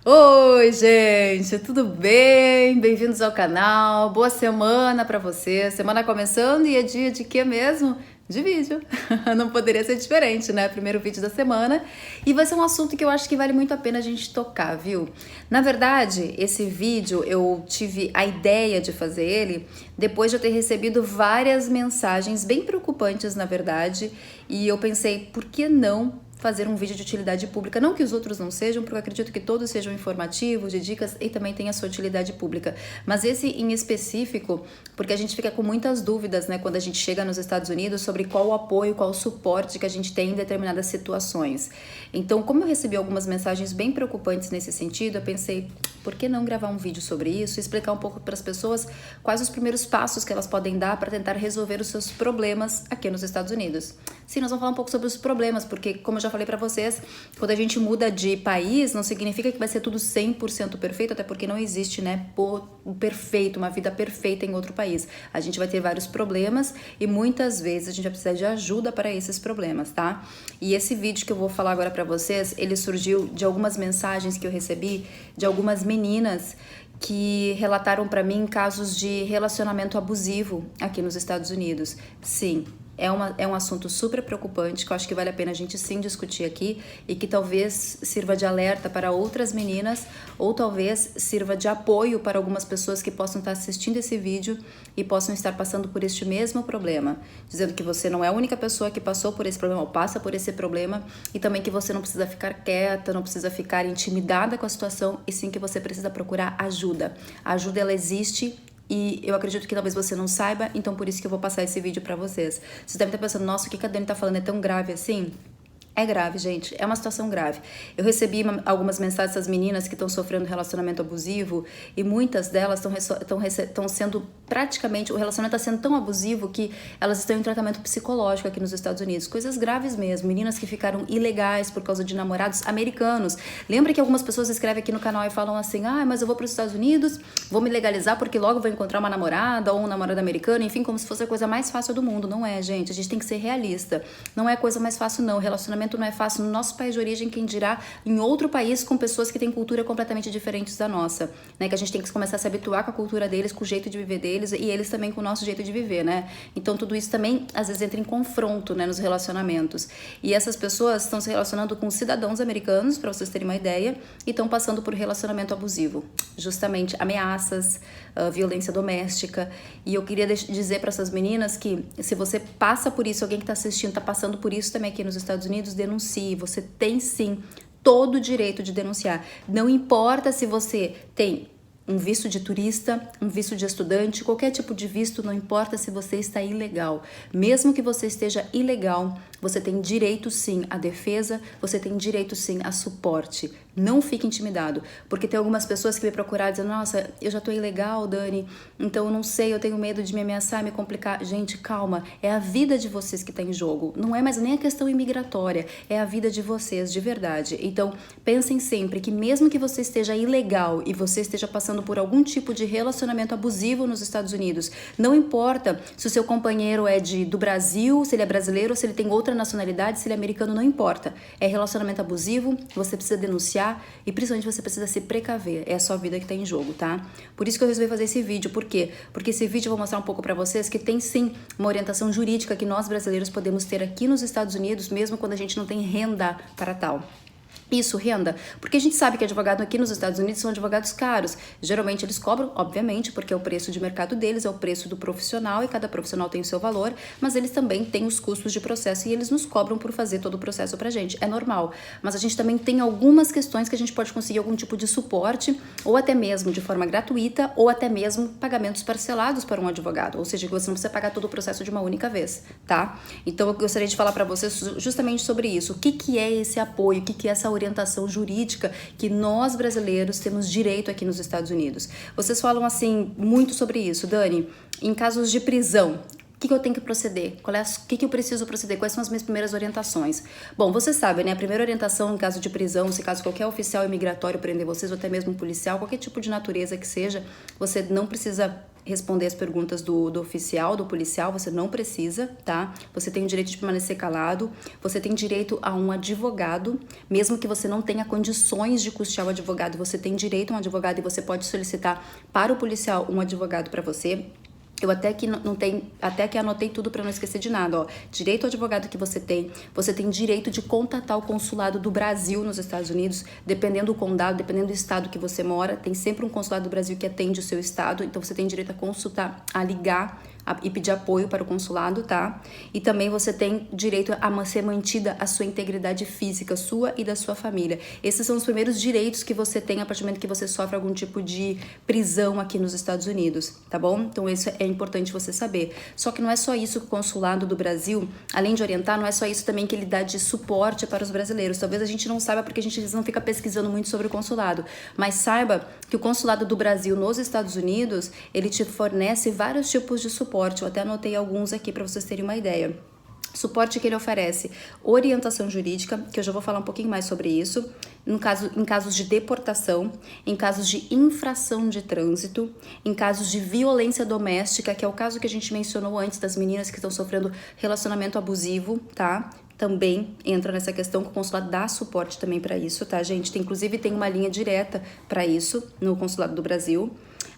Oi, gente, tudo bem? Bem-vindos ao canal. Boa semana para você. Semana começando e é dia de quê mesmo? De vídeo. Não poderia ser diferente, né? Primeiro vídeo da semana. E vai ser um assunto que eu acho que vale muito a pena a gente tocar, viu? Na verdade, esse vídeo eu tive a ideia de fazer ele depois de eu ter recebido várias mensagens bem preocupantes, na verdade. E eu pensei, por que não fazer um vídeo de utilidade pública? Não que os outros não sejam, porque eu acredito que todos sejam informativos, de dicas e também tem a sua utilidade pública. Mas esse em específico, porque a gente fica com muitas dúvidas, né, quando a gente chega nos Estados Unidos sobre qual o apoio, qual o suporte que a gente tem em determinadas situações. Então, como eu recebi algumas mensagens bem preocupantes nesse sentido, eu pensei, por que não gravar um vídeo sobre isso e explicar um pouco para as pessoas quais os primeiros passos que elas podem dar para tentar resolver os seus problemas aqui nos Estados Unidos. Sim, nós vamos falar um pouco sobre os problemas, porque como eu já falei para vocês, quando a gente muda de país, não significa que vai ser tudo 100% perfeito, até porque não existe, né, o perfeito, uma vida perfeita em outro país. A gente vai ter vários problemas e muitas vezes a gente vai precisar de ajuda para esses problemas, tá? E esse vídeo que eu vou falar agora para vocês, ele surgiu de algumas mensagens que eu recebi de algumas meninas que relataram para mim casos de relacionamento abusivo aqui nos Estados Unidos. Sim, é um assunto super preocupante que eu acho que vale a pena a gente sim discutir aqui e que talvez sirva de alerta para outras meninas ou talvez sirva de apoio para algumas pessoas que possam estar assistindo esse vídeo e possam estar passando por este mesmo problema, dizendo que você não é a única pessoa que passou por esse problema ou passa por esse problema e também que você não precisa ficar quieta, não precisa ficar intimidada com a situação e sim que você precisa procurar ajuda. A ajuda, ela existe. E eu acredito que talvez você não saiba, então por isso que eu vou passar esse vídeo pra vocês. Vocês devem estar pensando, nossa, o que a Dani tá falando é tão grave assim? É grave, gente, é uma situação grave. Eu recebi algumas mensagens das meninas que estão sofrendo relacionamento abusivo e muitas delas estão sendo praticamente, o relacionamento está sendo tão abusivo que elas estão em tratamento psicológico aqui nos Estados Unidos. Coisas graves mesmo, meninas que ficaram ilegais por causa de namorados americanos. Lembra que algumas pessoas escrevem aqui no canal e falam assim, ah, mas eu vou para os Estados Unidos, vou me legalizar porque logo vou encontrar uma namorada ou um namorado americano, enfim, como se fosse a coisa mais fácil do mundo. Não é, gente, a gente tem que ser realista. Não é a coisa mais fácil não, relacionamento não é fácil no nosso país de origem, quem dirá em outro país com pessoas que têm cultura completamente diferentes da nossa, né? Que a gente tem que começar a se habituar com a cultura deles, com o jeito de viver deles e eles também com o nosso jeito de viver, né? Então tudo isso também às vezes entra em confronto, né, nos relacionamentos. E essas pessoas estão se relacionando com cidadãos americanos, para vocês terem uma ideia, e estão passando por relacionamento abusivo, justamente ameaças, violência doméstica. E eu queria dizer para essas meninas que se você passa por isso, alguém que está assistindo está passando por isso também aqui nos Estados Unidos, denuncie. Você tem sim todo o direito de denunciar. Não importa se você tem um visto de turista, um visto de estudante, qualquer tipo de visto, não importa se você está ilegal. Mesmo que você esteja ilegal, você tem direito sim à defesa, você tem direito sim a suporte. Não fique intimidado, porque tem algumas pessoas que me procuraram dizendo, nossa, eu já tô ilegal, Dani, então eu não sei, eu tenho medo de me ameaçar, me complicar. Gente, calma, é a vida de vocês que tá em jogo. Não é mais nem a questão imigratória, é a vida de vocês, de verdade. Então, pensem sempre que mesmo que você esteja ilegal e você esteja passando por algum tipo de relacionamento abusivo nos Estados Unidos, não importa se o seu companheiro é do Brasil, se ele é brasileiro, se ele tem outra nacionalidade, se ele é americano, não importa. É relacionamento abusivo, você precisa denunciar e principalmente você precisa se precaver. É a sua vida que tá em jogo, tá? Por isso que eu resolvi fazer esse vídeo. Por quê? Porque esse vídeo eu vou mostrar um pouco pra vocês que tem sim uma orientação jurídica que nós brasileiros podemos ter aqui nos Estados Unidos, mesmo quando a gente não tem renda para tal. Isso, renda, porque a gente sabe que advogado aqui nos Estados Unidos são advogados caros. Geralmente eles cobram, obviamente, porque é o preço de mercado deles, é o preço do profissional e cada profissional tem o seu valor, mas eles também têm os custos de processo e eles nos cobram por fazer todo o processo pra gente. É normal, mas a gente também tem algumas questões que a gente pode conseguir algum tipo de suporte, ou até mesmo de forma gratuita, ou até mesmo pagamentos parcelados para um advogado, ou seja, que você não precisa pagar todo o processo de uma única vez, tá? Então eu gostaria de falar pra vocês justamente sobre isso. O que é esse apoio, o que é essa orientação jurídica que nós brasileiros temos direito aqui nos Estados Unidos. Vocês falam assim muito sobre isso, Dani, em casos de prisão. O que eu tenho que proceder? O que eu preciso proceder? Quais são as minhas primeiras orientações? Bom, vocês sabem, né? A primeira orientação em caso de prisão, se caso qualquer oficial imigratório prender vocês, ou até mesmo um policial, qualquer tipo de natureza que seja, você não precisa responder as perguntas do oficial, do policial, você não precisa, tá? Você tem o direito de permanecer calado, você tem direito a um advogado, mesmo que você não tenha condições de custear o advogado, você tem direito a um advogado e você pode solicitar para o policial um advogado para você. Eu até que anotei tudo para não esquecer de nada, ó. Direito ao advogado que você tem direito de contatar o consulado do Brasil nos Estados Unidos, dependendo do condado, dependendo do estado que você mora, tem sempre um consulado do Brasil que atende o seu estado, então você tem direito a consultar, a ligar e pedir apoio para o consulado, tá? E também você tem direito a ser mantida a sua integridade física, sua e da sua família. Esses são os primeiros direitos que você tem a partir do momento que você sofre algum tipo de prisão aqui nos Estados Unidos, tá bom? Então isso é importante você saber. Só que não é só isso que o consulado do Brasil, além de orientar, não é só isso também que ele dá de suporte para os brasileiros. Talvez a gente não saiba porque a gente não fica pesquisando muito sobre o consulado, mas saiba que o consulado do Brasil nos Estados Unidos, ele te fornece vários tipos de suporte. Eu até anotei alguns aqui para vocês terem uma ideia. Suporte que ele oferece: orientação jurídica, que eu já vou falar um pouquinho mais sobre isso, em casos de deportação, em casos de infração de trânsito, em casos de violência doméstica, que é o caso que a gente mencionou antes das meninas que estão sofrendo relacionamento abusivo, tá? Também entra nessa questão que o consulado dá suporte também para isso, tá, gente? Inclusive tem uma linha direta para isso no consulado do Brasil.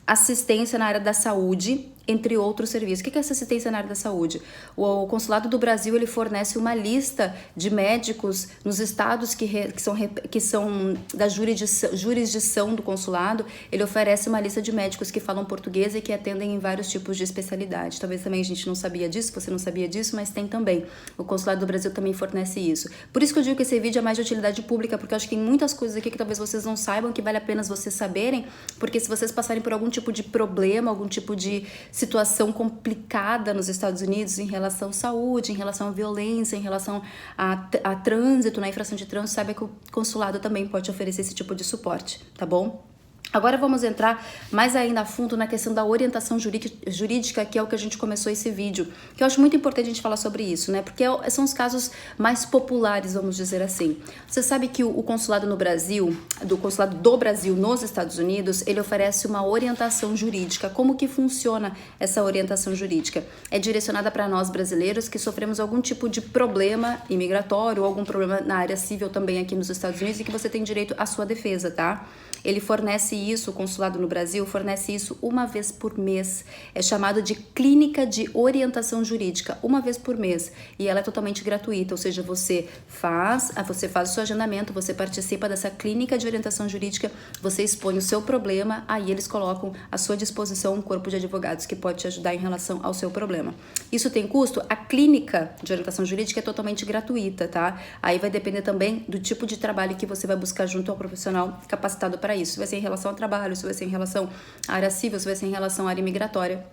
Assistência na área da saúde, entre outros serviços. O que é essa assistência na área da saúde? O Consulado do Brasil, ele fornece uma lista de médicos nos estados que são da jurisdição do consulado. Ele oferece uma lista de médicos que falam português e que atendem em vários tipos de especialidade. Talvez também a gente não sabia disso, você não sabia disso, mas tem também. O Consulado do Brasil também fornece isso. Por isso que eu digo que esse vídeo é mais de utilidade pública, porque eu acho que tem muitas coisas aqui que talvez vocês não saibam, que vale a pena vocês saberem, porque se vocês passarem por algum tipo de problema, algum tipo de situação complicada nos Estados Unidos em relação à saúde, em relação à violência, em relação a trânsito, na infração de trânsito, saiba que o consulado também pode oferecer esse tipo de suporte, tá bom? Agora vamos entrar mais ainda a fundo na questão da orientação jurídica, que é o que a gente começou esse vídeo, que eu acho muito importante a gente falar sobre isso, né? Porque são os casos mais populares, vamos dizer assim. Você sabe que o consulado no Brasil, do consulado do Brasil nos Estados Unidos, ele oferece uma orientação jurídica. Como que funciona essa orientação jurídica? É direcionada para nós brasileiros que sofremos algum tipo de problema imigratório ou algum problema na área civil também aqui nos Estados Unidos e que você tem direito à sua defesa, tá? Ele fornece isso, o consulado no Brasil fornece isso uma vez por mês. É chamado de clínica de orientação jurídica, uma vez por mês. E ela é totalmente gratuita, ou seja, você faz o seu agendamento, você participa dessa clínica de orientação jurídica, você expõe o seu problema, aí eles colocam à sua disposição um corpo de advogados que pode te ajudar em relação ao seu problema. Isso tem custo? A clínica de orientação jurídica é totalmente gratuita, tá? Aí vai depender também do tipo de trabalho que você vai buscar junto ao profissional capacitado para isso. Se vai ser em relação ao trabalho, se vai ser em relação à área civil, se vai ser em relação à área migratória.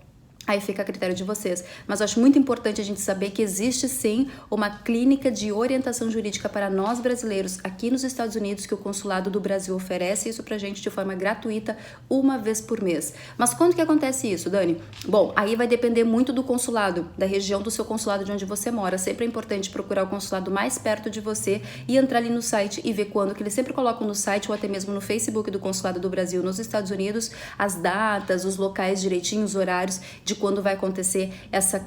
Aí fica a critério de vocês. Mas eu acho muito importante a gente saber que existe sim uma clínica de orientação jurídica para nós brasileiros aqui nos Estados Unidos, que o Consulado do Brasil oferece isso pra gente de forma gratuita uma vez por mês. Mas quando que acontece isso, Dani? Bom, aí vai depender muito do consulado, da região do seu consulado de onde você mora. Sempre é importante procurar o consulado mais perto de você e entrar ali no site e ver quando, que eles sempre colocam no site ou até mesmo no Facebook do Consulado do Brasil nos Estados Unidos, as datas, os locais direitinho, os horários de quando vai acontecer essa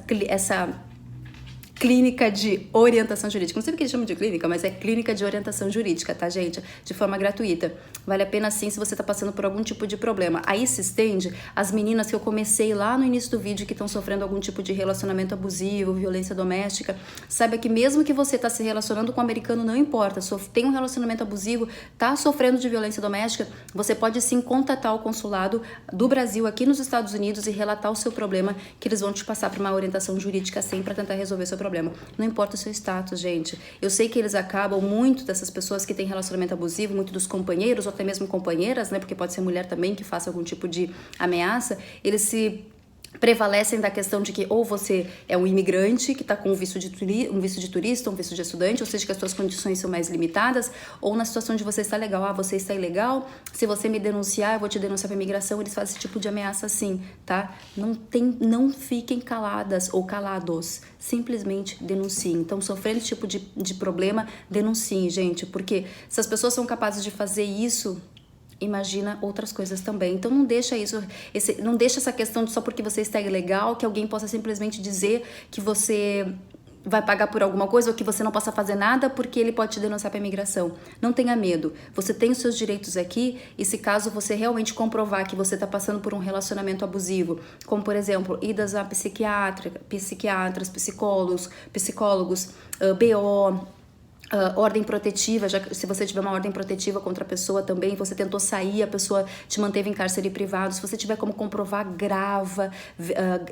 clínica de orientação jurídica. Não sei porque eles chamam de clínica, mas é clínica de orientação jurídica, tá, gente? De forma gratuita. Vale a pena sim se você tá passando por algum tipo de problema. Aí se estende as meninas que eu comecei lá no início do vídeo que estão sofrendo algum tipo de relacionamento abusivo, violência doméstica. Saiba que mesmo que você tá se relacionando com um americano, não importa, tem um relacionamento abusivo, tá sofrendo de violência doméstica, você pode sim contatar o consulado do Brasil aqui nos Estados Unidos e relatar o seu problema, que eles vão te passar para uma orientação jurídica sim para tentar resolver seu problema. Não importa o seu status, gente. Eu sei que eles acabam, muito dessas pessoas que têm relacionamento abusivo, muito dos companheiros ou até mesmo companheiras, né? Porque pode ser mulher também que faça algum tipo de ameaça, eles se prevalecem da questão de que ou você é um imigrante que está com um visto de turista, um visto de estudante, ou seja, que as suas condições são mais limitadas, ou na situação de você estar legal, você está ilegal, se você me denunciar, eu vou te denunciar para imigração, eles fazem esse tipo de ameaça assim, tá? Não fiquem caladas ou calados, simplesmente denunciem. Então, sofrendo esse tipo de problema, denunciem, gente, porque se as pessoas são capazes de fazer isso imagina outras coisas também. Então não deixa isso, não deixa essa questão de só porque você está ilegal que alguém possa simplesmente dizer que você vai pagar por alguma coisa ou que você não possa fazer nada porque ele pode te denunciar para a imigração. Não tenha medo. Você tem os seus direitos aqui e se caso você realmente comprovar que você está passando por um relacionamento abusivo, como por exemplo, idas a psiquiatras, psicólogos, BO, ordem protetiva, se você tiver uma ordem protetiva contra a pessoa também, você tentou sair, a pessoa te manteve em cárcere privado, se você tiver como comprovar, grava,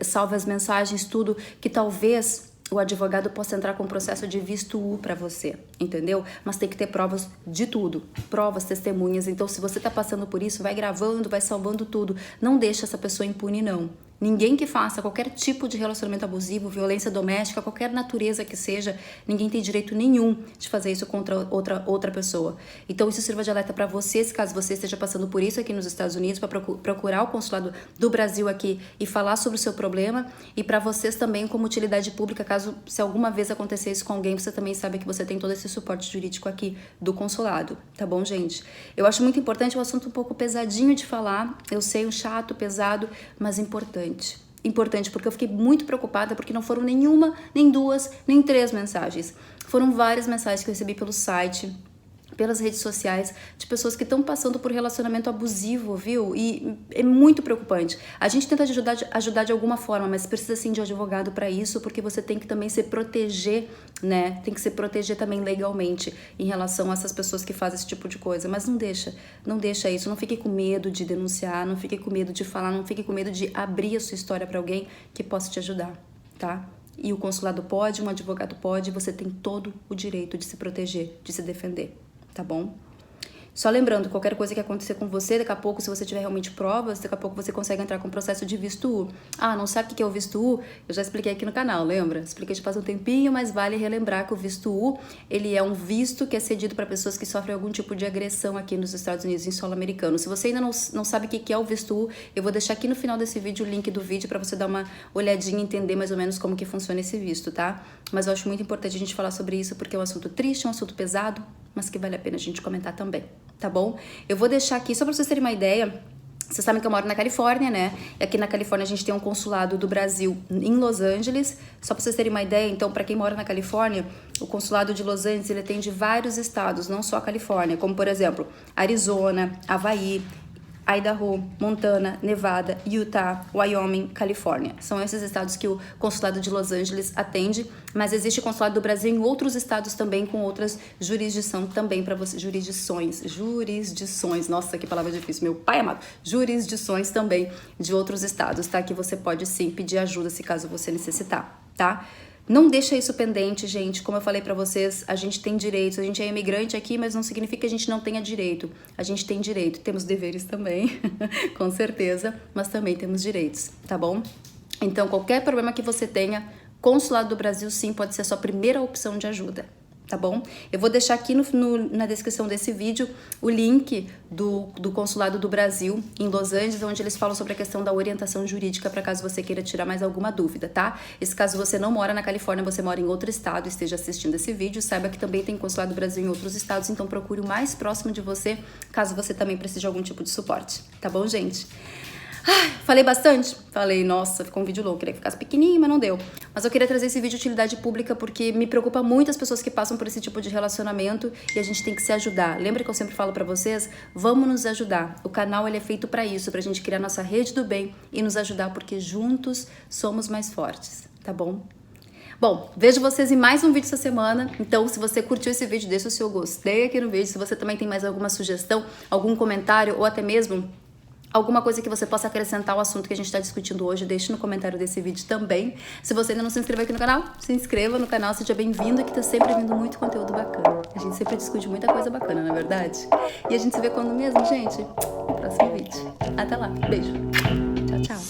salva as mensagens, tudo, que talvez o advogado possa entrar com um processo de visto U para você, entendeu? Mas tem que ter provas de tudo, provas, testemunhas. Então, se você tá passando por isso, vai gravando, vai salvando tudo. Não deixa essa pessoa impune, não. Ninguém que faça qualquer tipo de relacionamento abusivo, violência doméstica, qualquer natureza que seja, ninguém tem direito nenhum de fazer isso contra outra pessoa. Então isso sirva de alerta para você, se caso você esteja passando por isso aqui nos Estados Unidos, para procurar o consulado do Brasil aqui e falar sobre o seu problema, e para vocês também como utilidade pública, caso se alguma vez acontecer isso com alguém, você também sabe que você tem todo esse suporte jurídico aqui do consulado, tá bom, gente? Eu acho muito importante, um assunto um pouco pesadinho de falar, eu sei, um chato, pesado, mas importante. Importante, porque eu fiquei muito preocupada porque não foram nenhuma, nem duas, nem três mensagens. Foram várias mensagens que eu recebi pelo site, pelas redes sociais, de pessoas que estão passando por relacionamento abusivo, viu? E é muito preocupante. A gente tenta ajudar de alguma forma, mas precisa sim de um advogado para isso, porque você tem que também se proteger, né? Tem que se proteger também legalmente em relação a essas pessoas que fazem esse tipo de coisa. Mas não deixa isso. Não fique com medo de denunciar, não fique com medo de falar, não fique com medo de abrir a sua história para alguém que possa te ajudar, tá? E o consulado pode, um advogado pode, você tem todo o direito de se proteger, de se defender. Tá bom? Só lembrando, qualquer coisa que acontecer com você, daqui a pouco, se você tiver realmente provas, daqui a pouco você consegue entrar com o processo de visto U. Ah, não sabe o que é o visto U? Eu já expliquei aqui no canal, lembra? Expliquei de faz um tempinho, mas vale relembrar que o visto U, ele é um visto que é cedido para pessoas que sofrem algum tipo de agressão aqui nos Estados Unidos, em solo americano. Se você ainda não sabe o que é o visto U, eu vou deixar aqui no final desse vídeo o link do vídeo para você dar uma olhadinha e entender mais ou menos como que funciona esse visto, tá? Mas eu acho muito importante a gente falar sobre isso porque é um assunto triste, um assunto pesado, mas que vale a pena a gente comentar também, tá bom? Eu vou deixar aqui, só pra vocês terem uma ideia, vocês sabem que eu moro na Califórnia, né? E aqui na Califórnia a gente tem um consulado do Brasil em Los Angeles. Só pra vocês terem uma ideia, então, pra quem mora na Califórnia, o consulado de Los Angeles, ele atende vários estados, não só a Califórnia, como, por exemplo, Arizona, Havaí, Idaho, Montana, Nevada, Utah, Wyoming, Califórnia. São esses estados que o consulado de Los Angeles atende, mas existe consulado do Brasil em outros estados também, com outras jurisdições também para você. Jurisdições, nossa, que palavra difícil, meu pai amado. Jurisdições também de outros estados, tá? Que você pode sim pedir ajuda se caso você necessitar, tá? Não deixa isso pendente, gente. Como eu falei pra vocês, a gente tem direitos. A gente é imigrante aqui, mas não significa que a gente não tenha direito. A gente tem direito. Temos deveres também, com certeza, mas também temos direitos, tá bom? Então, qualquer problema que você tenha, Consulado do Brasil, sim, pode ser a sua primeira opção de ajuda, tá bom? Eu vou deixar aqui na descrição desse vídeo o link do Consulado do Brasil em Los Angeles, onde eles falam sobre a questão da orientação jurídica para caso você queira tirar mais alguma dúvida, tá? E se caso você não mora na Califórnia, você mora em outro estado e esteja assistindo esse vídeo, saiba que também tem Consulado do Brasil em outros estados, então procure o mais próximo de você, caso você também precise de algum tipo de suporte, tá bom, gente? Falei bastante? Falei, nossa, ficou um vídeo louco, queria que ficasse pequenininho, mas não deu. Mas eu queria trazer esse vídeo de utilidade pública porque me preocupa muito as pessoas que passam por esse tipo de relacionamento e a gente tem que se ajudar. Lembra que eu sempre falo pra vocês? Vamos nos ajudar. O canal ele é feito pra isso, pra gente criar nossa rede do bem e nos ajudar porque juntos somos mais fortes, tá bom? Bom, vejo vocês em mais um vídeo essa semana, então se você curtiu esse vídeo, deixa o seu gostei aqui no vídeo, se você também tem mais alguma sugestão, algum comentário ou até mesmo alguma coisa que você possa acrescentar ao assunto que a gente está discutindo hoje, deixe no comentário desse vídeo também. Se você ainda não se inscreveu aqui no canal, se inscreva no canal, seja bem-vindo, que tá sempre vindo muito conteúdo bacana. A gente sempre discute muita coisa bacana, na verdade? E a gente se vê quando mesmo, gente? No próximo vídeo. Até lá, beijo. Tchau, tchau.